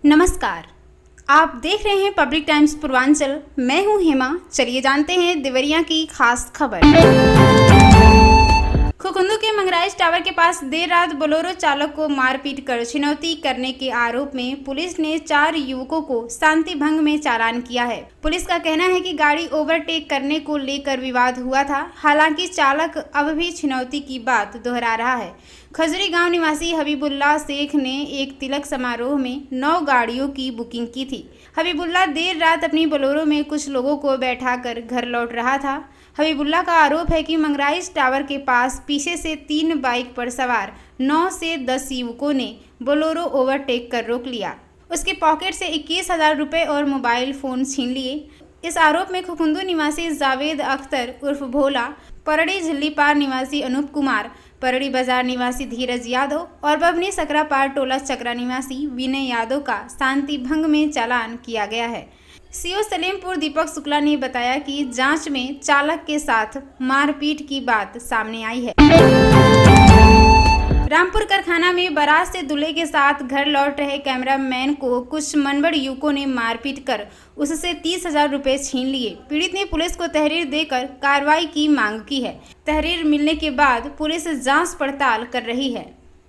नमस्कार। आप देख रहे हैं पब्लिक टाइम्स पूर्वांचल। मैं हूं हेमा। चलिए जानते हैं देवरिया की खास खबर। खुकुंदू के मंगराइज टावर के पास देर रात बोलेरो चालक को मारपीट कर छिनौती करने के आरोप में पुलिस ने 4 युवकों को शांति भंग में चालान किया है। पुलिस का कहना है कि गाड़ी ओवरटेक करने को लेकर विवाद हुआ था। हालांकि चालक अब भी छिनौती की बात दोहरा रहा है। खजूरी गांव निवासी हबीबुल्ला शेख ने एक तिलक समारोह में 9 गाड़ियों की बुकिंग की थी। हबीबुल्ला देर रात अपनी बोलेरो में कुछ लोगों को बैठाकर घर लौट रहा था। हबीबुल्ला का आरोप है कि मंगराइज टावर के पास पीछे से 3 बाइक पर सवार 9 से 10 युवकों ने बोलेरो ओवरटेक कर रोक लिया। उसके पॉकेट से 21,000 रुपये और मोबाइल फ़ोन छीन लिए। इस आरोप में खुकुंदू निवासी जावेद अख्तर उर्फ भोला, परड़ी झिल्लीपार निवासी अनूप कुमार, परड़ी बाजार निवासी धीरज यादव और बभनी सकरापार टोला चक्रा निवासी विनय यादव का शांति भंग में चालान किया गया है। सीओ सलेमपुर दीपक शुक्ला ने बताया कि जांच में चालक के साथ मारपीट की बात सामने आई है। रामपुर कारखाना में बारात से दूल्हे के साथ घर लौट रहे कैमरामैन को कुछ मनबड़ युवकों ने मारपीट कर उससे 30,000 रुपये छीन लिए। पीड़ित ने पुलिस को तहरीर देकर कार्रवाई की मांग की है। तहरीर मिलने के बाद पुलिस जांच पड़ताल कर रही है।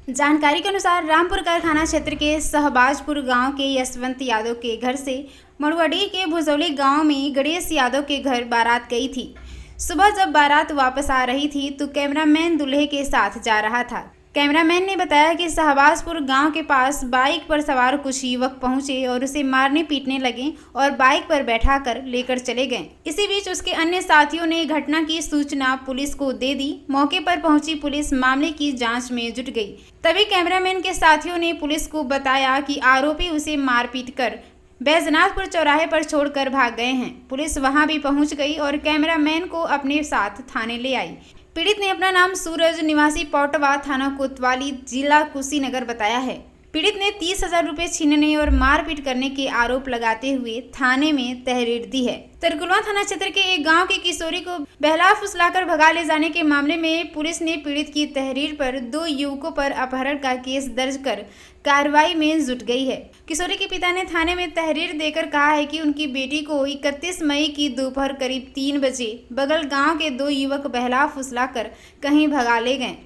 जानकारी के अनुसार रामपुर कारखाना क्षेत्र के सहबाजपुर गांव के यशवंत यादव के घर से मड़ुआडीह के भुजौली गांव में गणेश यादव के घर बारात गई थी। सुबह जब बारात वापस आ रही थी तो कैमरामैन दूल्हे के साथ जा रहा था। कैमरामैन ने बताया कि सहबाजपुर गांव के पास बाइक पर सवार कुछ युवक पहुंचे और उसे मारने पीटने लगे और बाइक पर बैठाकर लेकर चले गए। इसी बीच उसके अन्य साथियों ने घटना की सूचना पुलिस को दे दी। मौके पर पहुंची पुलिस मामले की जांच में जुट गई। तभी कैमरामैन के साथियों ने पुलिस को बताया कि आरोपी उसे मारपीट कर बैजनाथपुर चौराहे पर छोड़कर भाग गए हैं। पुलिस वहां भी पहुंच गई और कैमरामैन को अपने साथ थाने ले आई। पीड़ित ने अपना नाम सूरज निवासी पौटवा, थाना कोतवाली, जिला कुशीनगर बताया है। पीड़ित ने 30,000 रुपये छीनने और मारपीट करने के आरोप लगाते हुए थाने में तहरीर दी है। तरकुलवा थाना क्षेत्र के एक गांव की किशोरी को बहला फुसलाकर भगा ले जाने के मामले में पुलिस ने पीड़ित की तहरीर पर 2 युवकों पर अपहरण का केस दर्ज कर कार्रवाई में जुट गई है। किशोरी के पिता ने थाने में तहरीर देकर कहा है कि उनकी बेटी को 31 मई की दोपहर करीब 3 बजे बगल गांव के 2 युवक बहला फुसलाकर कहीं भगा ले गए।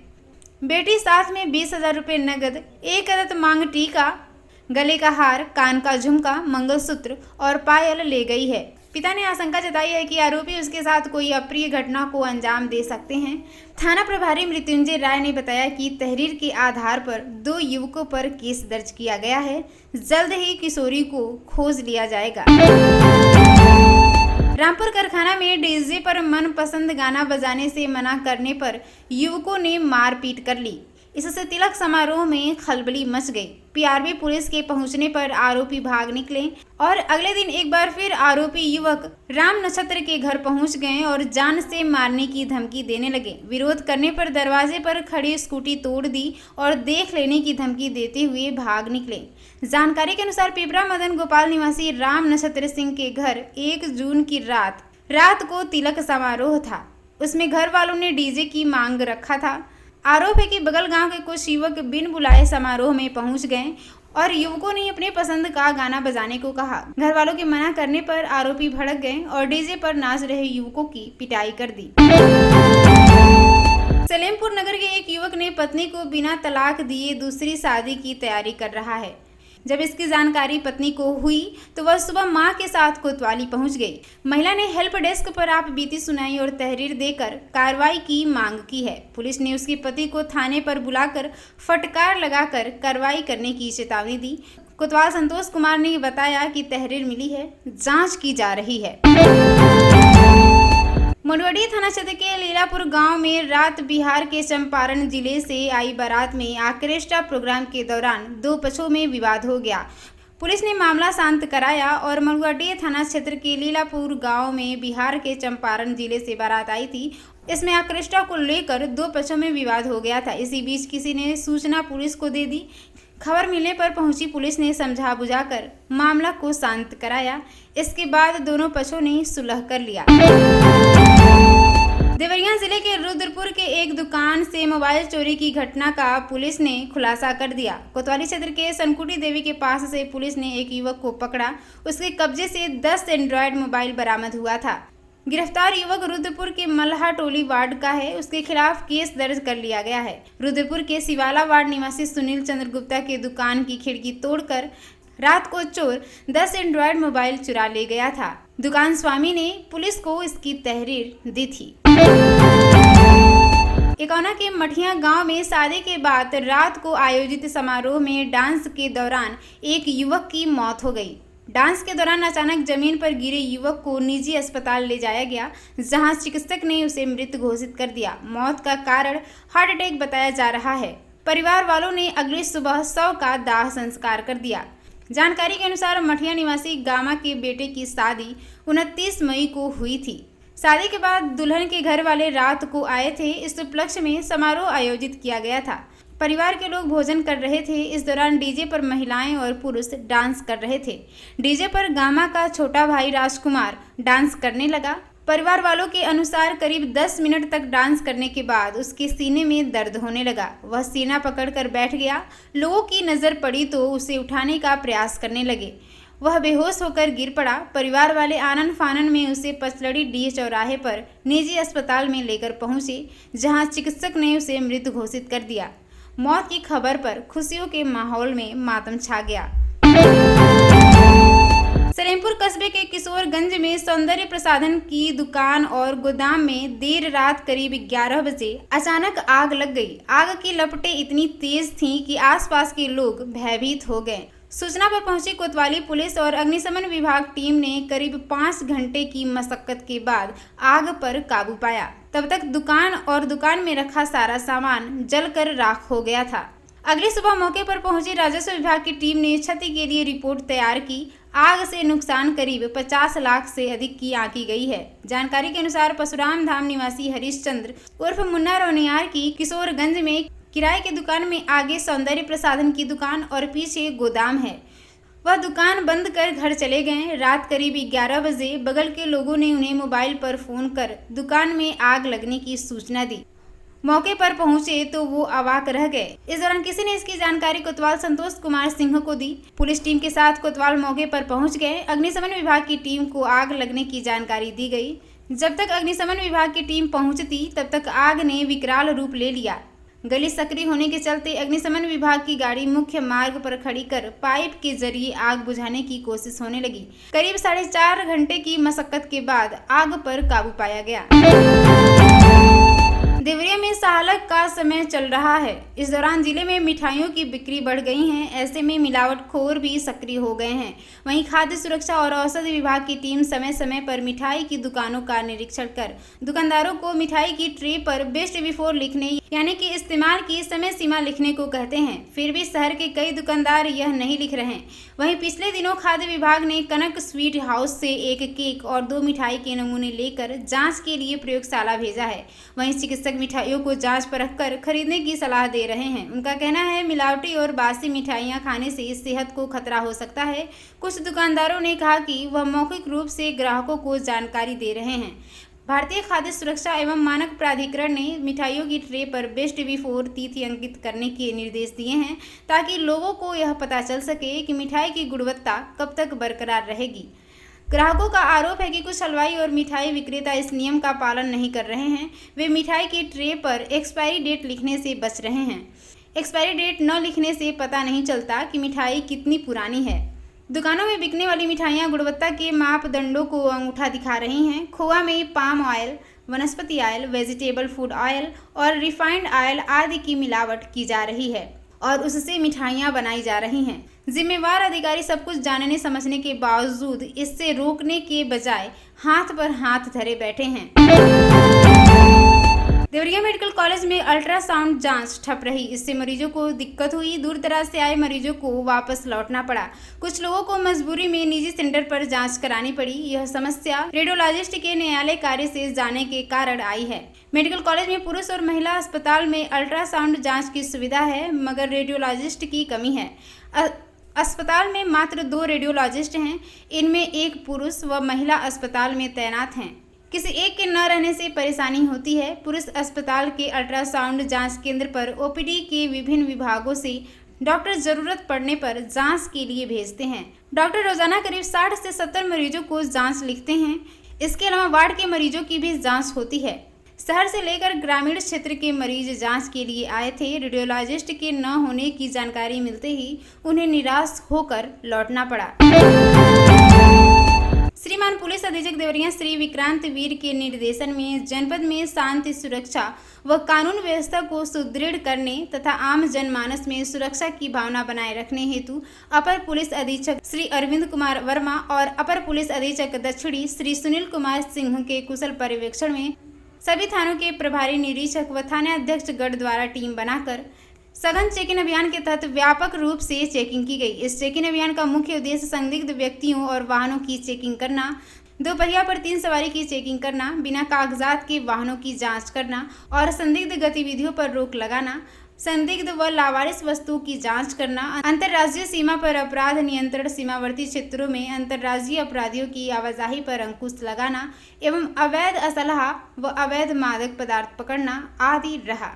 बेटी साथ में 20,000 रुपये नगद, 1 अदद मांग टीका, गले का हार, कान का झुमका, मंगलसूत्र और पायल ले गई है। पिता ने आशंका जताई है कि आरोपी उसके साथ कोई अप्रिय घटना को अंजाम दे सकते हैं। थाना प्रभारी मृत्युंजय राय ने बताया कि तहरीर के आधार पर 2 युवकों पर केस दर्ज किया गया है। जल्द ही किशोरी को खोज लिया जाएगा। रामपुर कारखाना में डीजे पर मनपसंद गाना बजाने से मना करने पर युवकों ने मारपीट कर ली। इससे तिलक समारोह में खलबली मच गई। पीआरबी पुलिस के पहुंचने पर आरोपी भाग निकले और अगले दिन एक बार फिर आरोपी युवक राम नक्षत्र के घर पहुंच गए और जान से मारने की धमकी देने लगे। विरोध करने पर दरवाजे पर खड़ी स्कूटी तोड़ दी और देख लेने की धमकी देते हुए भाग निकले। जानकारी के अनुसार पिपरा मदन गोपाल निवासी राम नक्षत्र सिंह के घर 1 जून की रात को तिलक समारोह था। उसमें घर वालों ने डीजे की मांग रखा था। आरोप है कि बगल गांव के कुछ युवक बिन बुलाए समारोह में पहुंच गए और युवकों ने अपने पसंद का गाना बजाने को कहा। घर वालों के मना करने पर आरोपी भड़क गए और डीजे पर नाच रहे युवकों की पिटाई कर दी। सलेमपुर नगर के एक युवक ने पत्नी को बिना तलाक दिए दूसरी शादी की तैयारी कर रहा है। जब इसकी जानकारी पत्नी को हुई तो वह सुबह मां के साथ कोतवाली पहुंच गई। महिला ने हेल्प डेस्क पर आप बीती सुनाई और तहरीर देकर कार्रवाई की मांग की है। पुलिस ने उसके पति को थाने पर बुलाकर फटकार लगाकर कार्रवाई करने की चेतावनी दी। कोतवाल संतोष कुमार ने बताया कि तहरीर मिली है, जांच की जा रही है। मड़ुआडीह थाना क्षेत्र के लीलापुर गांव में रात बिहार के चंपारण जिले से आई बारात में आर्केस्ट्रा प्रोग्राम के दौरान 2 पक्षों में विवाद हो गया। पुलिस ने मामला शांत कराया और मड़ुआडीह थाना क्षेत्र के लीलापुर गांव में बिहार के चंपारण जिले से बारात आई थी। इसमें आर्केस्ट्रा को लेकर 2 पक्षों में विवाद हो गया था। इसी बीच किसी ने सूचना पुलिस को दे दी। खबर मिलने पर पहुंची पुलिस ने समझा बुझाकर मामला को शांत कराया। इसके बाद दोनों पक्षों ने सुलह कर लिया। देवरिया जिले के रुद्रपुर के एक दुकान से मोबाइल चोरी की घटना का पुलिस ने खुलासा कर दिया। कोतवाली क्षेत्र के सनकुटी देवी के पास से पुलिस ने एक युवक को पकड़ा। उसके कब्जे से 10 एंड्रॉयड मोबाइल बरामद हुआ था। गिरफ्तार युवक रुद्रपुर के मल्हा टोली वार्ड का है। उसके खिलाफ केस दर्ज कर लिया गया है। रुद्रपुर के शिवाला वार्ड निवासी सुनील चंद्र गुप्ता के दुकान की खिड़की तोड़कर रात को चोर 10 एंड्रॉयड मोबाइल चुरा ले गया था। दुकान स्वामी ने पुलिस को इसकी तहरीर दी थी। एकौना के मठिया गांव में शादी के बाद रात को आयोजित समारोह में डांस के दौरान एक युवक की मौत हो गई। डांस के दौरान अचानक जमीन पर गिरे युवक को निजी अस्पताल ले जाया गया, जहां चिकित्सक ने उसे मृत घोषित कर दिया। मौत का कारण हार्ट अटैक बताया जा रहा है। परिवार वालों ने अगली सुबह शव का दाह संस्कार कर दिया। जानकारी के अनुसार मठिया निवासी गामा के बेटे की शादी 29 मई को हुई थी। शादी के बाद दुल्हन के घर वाले रात को आए थे। इस उपलक्ष्य में समारोह आयोजित किया गया था। परिवार के लोग भोजन कर रहे थे। इस दौरान डीजे पर महिलाएं और पुरुष डांस कर रहे थे। डीजे पर गामा का छोटा भाई राजकुमार डांस करने लगा। परिवार वालों के अनुसार करीब 10 मिनट तक डांस करने के बाद उसके सीने में दर्द होने लगा। वह सीना पकड़कर बैठ गया। लोगों की नज़र पड़ी तो उसे उठाने का प्रयास करने लगे। वह बेहोश होकर गिर पड़ा। परिवार वाले आनन फानन में उसे पचलड़ी डी चौराहे पर निजी अस्पताल में लेकर पहुंचे, जहां चिकित्सक ने उसे मृत घोषित कर दिया। मौत की खबर पर खुशियों के माहौल में मातम छा गया। सलेमपुर कस्बे के किशोरगंज में सौंदर्य प्रसाधन की दुकान और गोदाम में देर रात करीब 11 बजे अचानक आग लग गई। आग की लपटें इतनी तेज थीं कि आसपास के लोग भयभीत हो गए। सूचना पर पहुंची कोतवाली पुलिस और अग्निशमन विभाग टीम ने करीब 5 घंटे की मशक्कत के बाद आग पर काबू पाया। तब तक दुकान में रखा सारा सामान जलकर राख हो गया था। अगली सुबह मौके पर पहुंची राजस्व विभाग की टीम ने क्षति के लिए रिपोर्ट तैयार की। आग से नुकसान करीब 50 लाख से अधिक की आंकी गई है। जानकारी के अनुसार परशुराम धाम निवासी हरीश चंद्र उर्फ मुन्ना रौनियार की किशोरगंज में किराए की दुकान में आगे सौंदर्य प्रसाधन की दुकान और पीछे गोदाम है। वह दुकान बंद कर घर चले गए। रात करीब 11 बजे बगल के लोगों ने उन्हें मोबाइल पर फोन कर दुकान में आग लगने की सूचना दी। मौके पर पहुंचे तो वो अवाक रह गए। इस दौरान किसी ने इसकी जानकारी कोतवाल संतोष कुमार सिंह को दी। पुलिस टीम के साथ कोतवाल मौके पर पहुंच गए। अग्निशमन विभाग की टीम को आग लगने की जानकारी दी गई। जब तक अग्निशमन विभाग की टीम पहुंचती तब तक आग ने विकराल रूप ले लिया। गली सक्रिय होने के चलते अग्निशमन विभाग की गाड़ी मुख्य मार्ग पर खड़ी कर पाइप के जरिए आग बुझाने की कोशिश होने लगी। करीब 4.5 घंटे की मशक्कत के बाद आग पर काबू पाया गया। देवरिया में सालक का समय चल रहा है। इस दौरान जिले में मिठाइयों की बिक्री बढ़ गई है। ऐसे में मिलावटखोर भी सक्रिय हो गए हैं। वहीं खाद्य सुरक्षा और औषधि विभाग की टीम समय समय पर मिठाई की दुकानों का निरीक्षण कर दुकानदारों को मिठाई की ट्रे पर बेस्ट बिफोर लिखने यानी कि इस्तेमाल की समय सीमा लिखने को कहते हैं। फिर भी शहर के कई दुकानदार यह नहीं लिख रहे हैं। वहीं पिछले दिनों खाद्य विभाग ने कनक स्वीट हाउस से एक केक और 2 मिठाई के नमूने लेकर जांच के लिए प्रयोगशाला भेजा है। वहीं चिकित्सक मिठाइयों को जांच पर रखकर खरीदने की सलाह दे रहे हैं। उनका कहना है मिलावटी और बासी मिठाइयां खाने से सेहत को खतरा हो सकता है। कुछ दुकानदारों ने कहा कि वह मौखिक रूप से ग्राहकों को जानकारी दे रहे हैं। भारतीय खाद्य सुरक्षा एवं मानक प्राधिकरण ने मिठाइयों की ट्रे पर बेस्ट बिफोर तिथि अंकित करने के निर्देश दिए हैं, ताकि लोगों को यह पता चल सके कि मिठाई की गुणवत्ता कब तक बरकरार रहेगी। ग्राहकों का आरोप है कि कुछ हलवाई और मिठाई विक्रेता इस नियम का पालन नहीं कर रहे हैं। वे मिठाई की ट्रे पर एक्सपायरी डेट लिखने से बच रहे हैं। एक्सपायरी डेट न लिखने से पता नहीं चलता कि मिठाई कितनी पुरानी है। दुकानों में बिकने वाली मिठाइयाँ गुणवत्ता के मापदंडों को अंगूठा दिखा रही हैं। खोआ में पाम ऑयल, वनस्पति ऑयल, वेजिटेबल फूड ऑयल और रिफाइंड ऑयल आदि की मिलावट की जा रही है और उससे मिठाइयाँ बनाई जा रही हैं। जिम्मेवार अधिकारी सब कुछ जानने समझने के बावजूद इससे रोकने के बजाय हाथ पर हाथ धरे बैठे हैं। देवरिया मेडिकल कॉलेज में अल्ट्रासाउंड जांच ठप रही। इससे मरीजों को दिक्कत हुई। दूर दराज से आए मरीजों को वापस लौटना पड़ा। कुछ लोगों को मजबूरी में निजी सेंटर पर जांच करानी पड़ी। यह समस्या रेडियोलॉजिस्ट के न्यायालय कार्य से जाने के कारण आई है। मेडिकल कॉलेज में पुरुष और महिला अस्पताल में अल्ट्रासाउंड जाँच की सुविधा है, मगर रेडियोलॉजिस्ट की कमी है। अस्पताल में मात्र 2 रेडियोलॉजिस्ट हैं। इनमें एक पुरुष व महिला अस्पताल में तैनात हैं। किसी एक के न रहने से परेशानी होती है। पुलिस अस्पताल के अल्ट्रासाउंड जांच केंद्र पर ओपीडी के विभिन्न विभागों से डॉक्टर जरूरत पड़ने पर जांच के लिए भेजते हैं। डॉक्टर रोजाना करीब 60 से 70 मरीजों को जांच लिखते हैं। इसके अलावा वार्ड के मरीजों की भी जांच होती है। शहर से लेकर ग्रामीण क्षेत्र के मरीज जांच के लिए आए थे। रेडियोलॉजिस्ट के न होने की जानकारी मिलते ही उन्हें निराश होकर लौटना पड़ा। श्रीमान पुलिस अधीक्षक देवरिया श्री विक्रांत वीर के निर्देशन में जनपद में शांति सुरक्षा व कानून व्यवस्था को सुदृढ़ करने तथा आम जनमानस में सुरक्षा की भावना बनाए रखने हेतु अपर पुलिस अधीक्षक श्री अरविंद कुमार वर्मा और अपर पुलिस अधीक्षक दक्षिणी श्री सुनील कुमार सिंह के कुशल पर्यवेक्षण में सभी थानों के प्रभारी निरीक्षक व थाना अध्यक्ष गढ़ द्वारा टीम बनाकर सघन चेकिंग अभियान के तहत व्यापक रूप से चेकिंग की गई। इस चेकिंग अभियान का मुख्य उद्देश्य संदिग्ध व्यक्तियों और वाहनों की चेकिंग करना, 2 पहिया पर 3 सवारी की चेकिंग करना, बिना कागजात के वाहनों की जांच करना और संदिग्ध गतिविधियों पर रोक लगाना, संदिग्ध व लावारिस वस्तुओं की जांच करना, अंतर्राज्यीय सीमा पर अपराध नियंत्रण, सीमावर्ती क्षेत्रों में अंतर्राज्यीय अपराधियों की आवाजाही पर अंकुश लगाना एवं अवैध असलहा व अवैध मादक पदार्थ पकड़ना आदि रहा।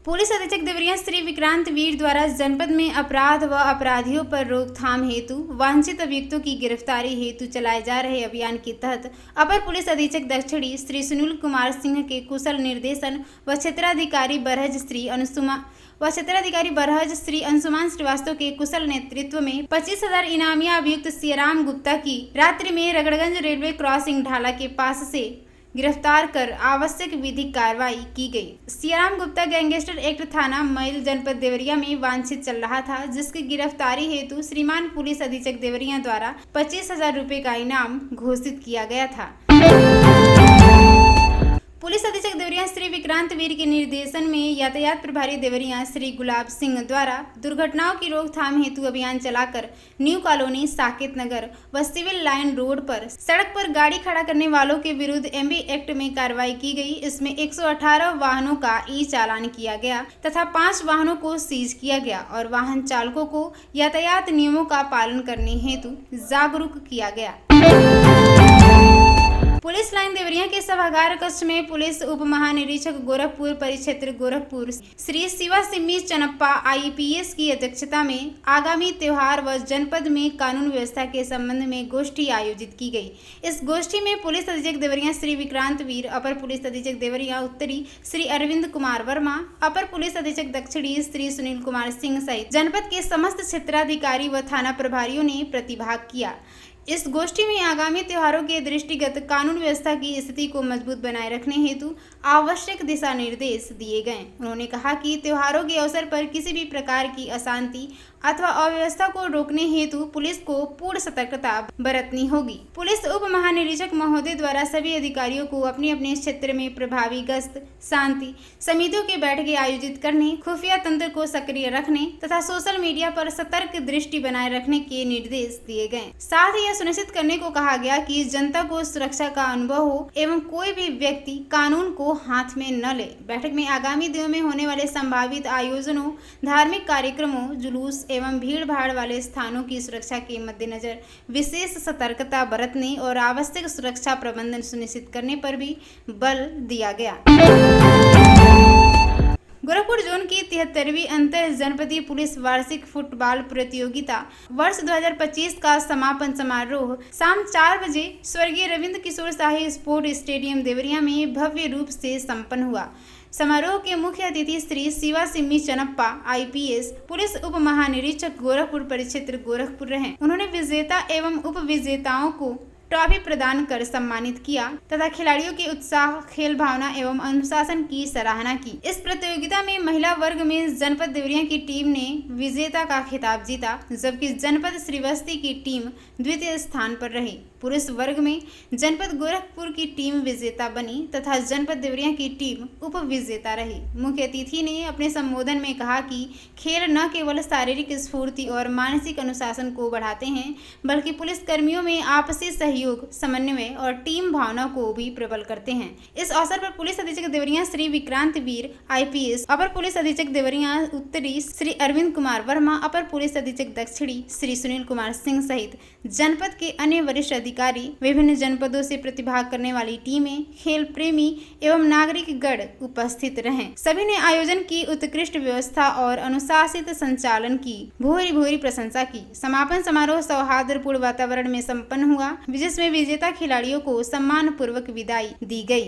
पुलिस अधीक्षक देवरिया श्री विक्रांत वीर द्वारा जनपद में अपराध व अपराधियों पर रोकथाम हेतु वांछित अभियुक्तों की गिरफ्तारी हेतु चलाए जा रहे अभियान के तहत अपर पुलिस अधीक्षक दक्षिणी श्री सुनील कुमार सिंह के कुशल निर्देशन व क्षेत्राधिकारी बरहज श्री अंशुमान श्रीवास्तव के कुशल नेतृत्व में 25,000 इनामिया अभियुक्त सियाराम गुप्ता की रात्रि में रगड़गंज रेलवे क्रॉसिंग ढाला के पास से गिरफ्तार कर आवश्यक विधिक कार्रवाई की गई। सियाराम गुप्ता गैंगस्टर एक्ट थाना मैल जनपद देवरिया में वांछित चल रहा था, जिसकी गिरफ्तारी हेतु श्रीमान पुलिस अधीक्षक देवरिया द्वारा 25,000 रुपये का इनाम घोषित किया गया था। पुलिस अधीक्षक देवरिया श्री विक्रांत वीर के निर्देशन में यातायात प्रभारी देवरिया श्री गुलाब सिंह द्वारा दुर्घटनाओं की रोकथाम हेतु अभियान चलाकर न्यू कॉलोनी, साकेत नगर व सिविल लाइन रोड पर सड़क पर गाड़ी खड़ा करने वालों के विरुद्ध एमबी एक्ट में कार्रवाई की गई। इसमें 118 वाहनों का ई चालान किया गया तथा 5 वाहनों को सीज किया गया और वाहन चालकों को यातायात नियमों का पालन करने हेतु जागरूक किया गया। पुलिस लाइन देवरिया के सभागार कक्ष में पुलिस उप महानिरीक्षक गोरखपुर परिक्षेत्र गोरखपुर श्री शिवा सिम्मी चनप्पा आईपीएस की अध्यक्षता में आगामी त्योहार व जनपद में कानून व्यवस्था के संबंध में गोष्ठी आयोजित की गई। इस गोष्ठी में पुलिस अधीक्षक देवरिया श्री विक्रांत वीर, अपर पुलिस अधीक्षक देवरिया उत्तरी श्री अरविंद कुमार वर्मा, अपर पुलिस अधीक्षक दक्षिणी श्री सुनील कुमार सिंह सहित जनपद के समस्त क्षेत्राधिकारी व थाना प्रभारियों ने प्रतिभाग किया। इस गोष्ठी में आगामी त्योहारों के दृष्टिगत कानून व्यवस्था की स्थिति को मजबूत बनाए रखने हेतु आवश्यक दिशा निर्देश दिए गए। उन्होंने कहा कि त्योहारों के अवसर पर किसी भी प्रकार की अशांति अथवा अव्यवस्था को रोकने हेतु पुलिस को पूर्ण सतर्कता बरतनी होगी। पुलिस उप महानिरीक्षक महोदय द्वारा सभी अधिकारियों को अपने अपने क्षेत्र में प्रभावी गश्त, शांति समितियों की बैठकें आयोजित करने, खुफिया तंत्र को सक्रिय रखने तथा सोशल मीडिया पर सतर्क दृष्टि बनाए रखने के निर्देश दिए गए। साथ ही सुनिश्चित करने को कहा गया कि जनता को सुरक्षा का अनुभव हो एवं कोई भी व्यक्ति कानून को हाथ में न ले। बैठक में आगामी दिनों में होने वाले संभावित आयोजनों, धार्मिक कार्यक्रमों, जुलूस एवं भीड़ भाड़ वाले स्थानों की सुरक्षा के मद्देनजर विशेष सतर्कता बरतने और आवश्यक सुरक्षा प्रबंधन सुनिश्चित करने पर भी बल दिया गया। गोरखपुर जोन की 73वीं अंतर जनपदीय पुलिस वार्षिक फुटबॉल प्रतियोगिता वर्ष 2025 का समापन समारोह शाम 4 बजे स्वर्गीय रविंद्र किशोर शाही स्पोर्ट स्टेडियम देवरिया में भव्य रूप से संपन्न हुआ। समारोह के मुख्य अतिथि श्री शिवा सिम्मी चनप्पा आईपीएस पुलिस उप महानिरीक्षक गोरखपुर परिक्षेत्र गोरखपुर रहे। उन्होंने विजेता एवं उप विजेताओं को ट्रॉफी प्रदान कर सम्मानित किया तथा खिलाड़ियों के उत्साह, खेल भावना एवं अनुशासन की सराहना की। इस प्रतियोगिता में महिला वर्ग में जनपद देवरिया की टीम ने विजेता का खिताब जीता, जबकि जनपद श्रीवस्ती की टीम द्वितीय स्थान पर रही। पुरुष वर्ग में जनपद गोरखपुर की टीम विजेता बनी तथा जनपद देवरिया की टीम उप विजेता रही। मुख्य अतिथि ने अपने संबोधन में कहा कि खेल न केवल शारीरिक स्फूर्ति और मानसिक अनुशासन को बढ़ाते हैं, बल्कि पुलिस कर्मियों में आपसी सहयोग, समन्वय और टीम भावना को भी प्रबल करते हैं। इस अवसर पर पुलिस अधीक्षक देवरिया श्री विक्रांत वीर IPS, अपर पुलिस अधीक्षक देवरिया उत्तरी श्री अरविंद कुमार वर्मा, अपर पुलिस अधीक्षक दक्षिणी श्री सुनील कुमार सिंह सहित जनपद के अन्य वरिष्ठ अधिकारी, विभिन्न जनपदों से प्रतिभाग करने वाली टीमें, खेल प्रेमी एवं नागरिक गण उपस्थित रहे। सभी ने आयोजन की उत्कृष्ट व्यवस्था और अनुशासित संचालन की भूरी प्रशंसा की। समापन समारोह सौहार्दपूर्ण वातावरण में संपन्न हुआ, जिसमें विजेता खिलाड़ियों को सम्मान पूर्वक विदाई दी गई।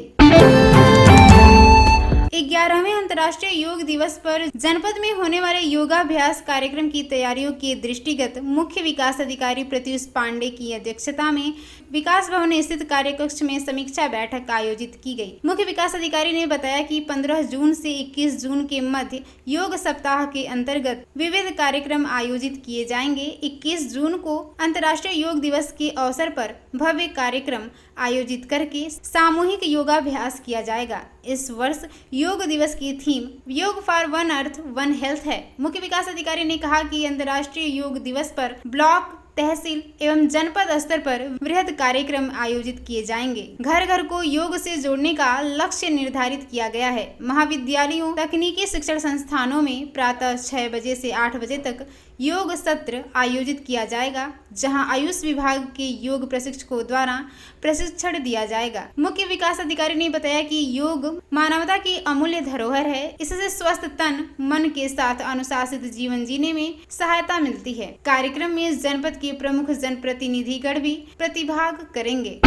11वें अंतर्राष्ट्रीय योग दिवस पर जनपद में होने वाले योगाभ्यास कार्यक्रम की तैयारियों के दृष्टिगत मुख्य विकास अधिकारी प्रत्युष पांडे की अध्यक्षता में विकास भवन स्थित कार्यकक्ष में समीक्षा बैठक आयोजित की गई। मुख्य विकास अधिकारी ने बताया कि 15 जून से 21 जून के मध्य योग सप्ताह के अंतर्गत विविध कार्यक्रम आयोजित किए जाएंगे। 21 जून को अंतर्राष्ट्रीय योग दिवस के अवसर पर भव्य कार्यक्रम आयोजित करके सामूहिक योगाभ्यास किया जाएगा। इस वर्ष योग दिवस की थीम योग for one earth one health है। मुख्य विकास अधिकारी ने कहा कि अंतर्राष्ट्रीय योग दिवस पर ब्लॉक, तहसील एवं जनपद स्तर पर वृहद कार्यक्रम आयोजित किए जाएंगे। घर घर को योग से जोड़ने का लक्ष्य निर्धारित किया गया है। महाविद्यालयों, तकनीकी शिक्षण संस्थानों में प्रातः 6 बजे से 8 बजे तक योग सत्र आयोजित किया जाएगा, जहां आयुष विभाग के योग प्रशिक्षकों द्वारा प्रशिक्षण दिया जाएगा। मुख्य विकास अधिकारी ने बताया कि योग मानवता की अमूल्य धरोहर है। इससे स्वस्थ तन मन के साथ अनुशासित जीवन जीने में सहायता मिलती है। कार्यक्रम में जनपद के प्रमुख जनप्रतिनिधिगण भी प्रतिभाग करेंगे।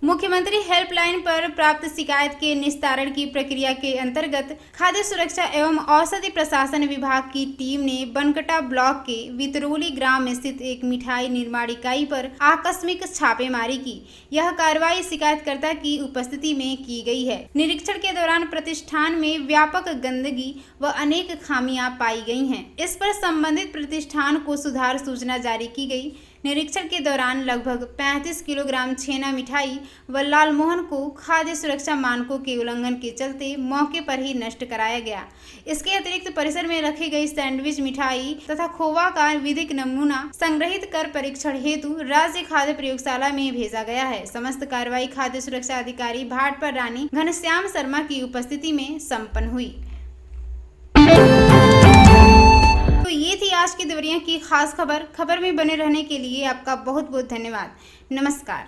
मुख्यमंत्री हेल्पलाइन पर प्राप्त शिकायत के निस्तारण की प्रक्रिया के अंतर्गत खाद्य सुरक्षा एवं औषधि प्रशासन विभाग की टीम ने बनकटा ब्लॉक के वितरोली ग्राम स्थित एक मिठाई निर्माण इकाई पर आकस्मिक छापेमारी की। यह कार्रवाई शिकायतकर्ता की उपस्थिति में की गई है। निरीक्षण के दौरान प्रतिष्ठान में व्यापक गंदगी व अनेक खामियां पाई गई हैं। इस पर संबंधित प्रतिष्ठान को सुधार सूचना जारी की गई। निरीक्षण के दौरान लगभग 35 किलोग्राम छेना मिठाई व लालमोहन को खाद्य सुरक्षा मानकों के उल्लंघन के चलते मौके पर ही नष्ट कराया गया। इसके अतिरिक्त परिसर में रखी गई सैंडविच मिठाई तथा खोवा का विधिक नमूना संग्रहित कर परीक्षण हेतु राज्य खाद्य प्रयोगशाला में भेजा गया है। समस्त कार्रवाई खाद्य सुरक्षा अधिकारी भाटपर रानी घनश्याम शर्मा की उपस्थिति में संपन्न हुई। तो ये थी आज की देवरिया की खास खबर। खबर में बने रहने के लिए आपका बहुत बहुत धन्यवाद। नमस्कार।